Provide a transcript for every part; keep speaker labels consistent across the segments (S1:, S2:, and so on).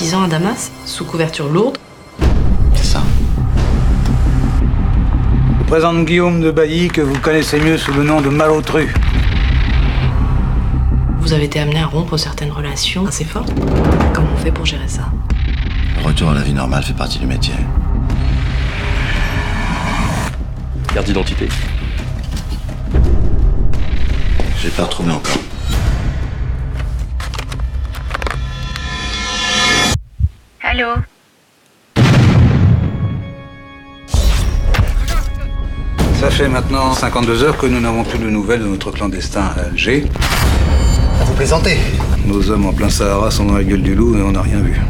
S1: 6 ans à Damas, sous couverture lourde.
S2: C'est ça.
S3: Je vous présente Guillaume de Bailly, que vous connaissez mieux sous le nom de Malotru.
S1: Vous avez été amené à rompre certaines relations assez fortes. Comment on fait pour gérer ça?
S2: Le retour à la vie normale fait partie du métier.
S4: Carte d'identité.
S2: J'ai pas retrouvé encore.
S5: Allô?
S3: Ça fait maintenant 52 heures que nous n'avons plus de nouvelles de notre clandestin à Alger.
S2: Vous plaisantez?
S3: Nos hommes en plein Sahara sont dans la gueule du loup et on n'a rien vu.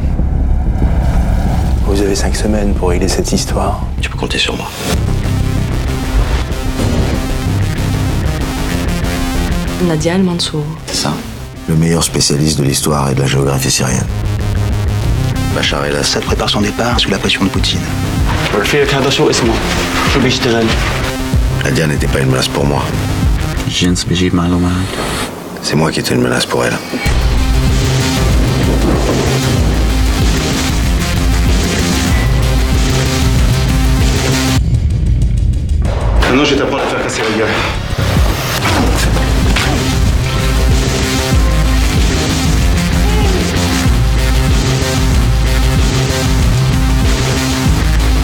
S6: Vous avez 5 semaines pour régler cette histoire.
S2: Tu peux compter sur moi.
S1: Nadia El Mansour.
S2: C'est ça. Le meilleur spécialiste de l'histoire et de la géographie syrienne. Bachar el-Assad prépare son départ sous la pression de Poutine. Nadia n'était pas une menace pour moi. C'est moi qui étais une menace pour elle.
S4: Maintenant, je vais t'apprendre à faire casser la gueule.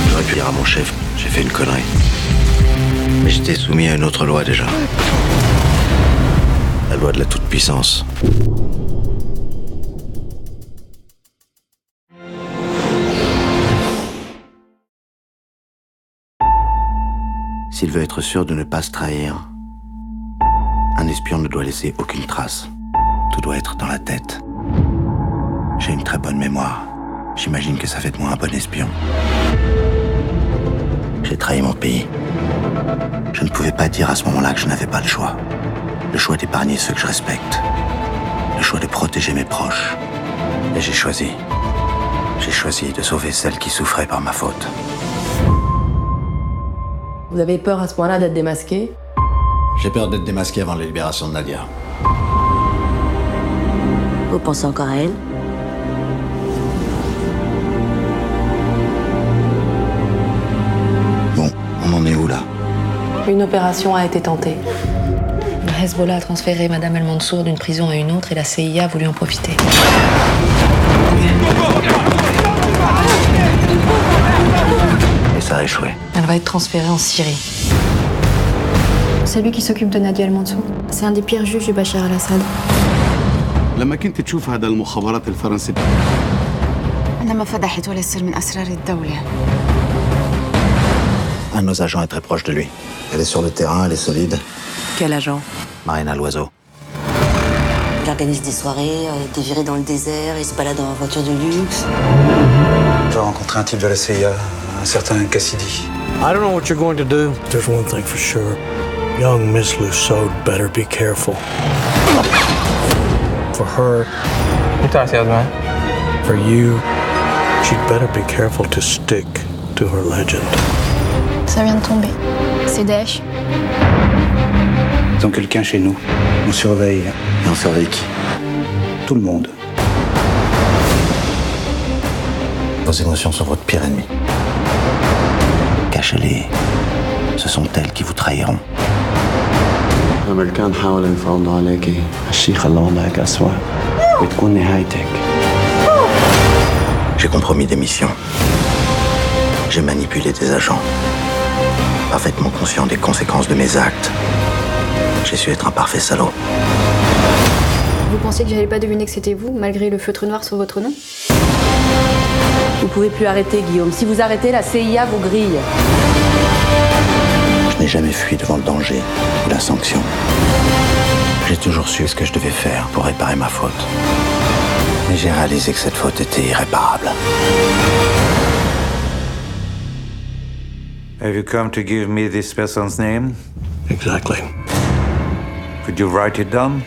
S2: J'aurais pu dire à mon chef, j'ai fait une connerie. Mais j'étais soumis à une autre loi déjà. La loi de la toute-puissance. S'il veut être sûr de ne pas se trahir, un espion ne doit laisser aucune trace. Tout doit être dans la tête. J'ai une très bonne mémoire. J'imagine que ça fait de moi un bon espion. J'ai trahi mon pays. Je ne pouvais pas dire à ce moment-là que je n'avais pas le choix. Le choix d'épargner ceux que je respecte. Le choix de protéger mes proches. Et j'ai choisi. J'ai choisi de sauver celles qui souffraient par ma faute.
S7: Vous avez peur à ce point-là d'être démasqué?
S2: J'ai peur d'être démasqué avant la libération de Nadia.
S7: Vous pensez encore à elle?
S2: Bon, on en est où là?
S1: Une opération a été tentée. Le Hezbollah a transféré Madame El Mansour d'une prison à une autre et la CIA a voulu en profiter.
S2: Et ça a échoué.
S1: Elle va être transférée en Syrie.
S8: C'est lui qui s'occupe de Nadia El Mansour. C'est un des pires juges du Bachar el-Assad.
S9: لما كنت تشوف هذا المخابرات الفرنسية
S5: أنا ما فضحت ولا سر من أسرار الدولة.
S2: Un de nos agents est très proche de lui. Elle est sur le terrain, elle est solide.
S1: Quel agent?
S2: Marina Loiseau.
S7: Il organise des soirées, des virées dans le désert, il se balade en voiture de luxe.
S3: J'ai rencontré un type de la CIA, un certain Cassidy.
S6: I don't know what you're going to do. There's one thing for sure. Young Miss Lusso better be careful. For her, for you, she'd better be careful to stick to her legend.
S8: Ça vient de tomber. C'est Daesh.
S3: Ils ont quelqu'un chez nous. On surveille
S2: Et on surveille qui?
S3: tout le monde.
S2: Vos émotions sont votre pire ennemi. Cachez-les. Ce sont elles qui vous trahiront.
S6: الأمريكان حاولوا يفرضوا عليكي هالشي خلى وضعك أسوأ بتكون نهايتك.
S2: J'ai compromis des missions. J'ai manipulé des agents. Parfaitement conscient des conséquences de mes actes. J'ai su être un parfait salaud.
S8: Vous pensez que j'allais pas deviner que c'était vous, malgré le feutre noir sur votre nom?
S7: Vous pouvez plus arrêter, Guillaume. Si vous arrêtez, la CIA vous grille.
S2: Je n'ai jamais fui devant le danger ou la sanction. J'ai toujours su ce que je devais faire pour réparer ma faute. Mais j'ai réalisé que cette faute était irréparable.
S3: Have you come to give me this person's name?
S6: Exactly.
S3: Could you write it down?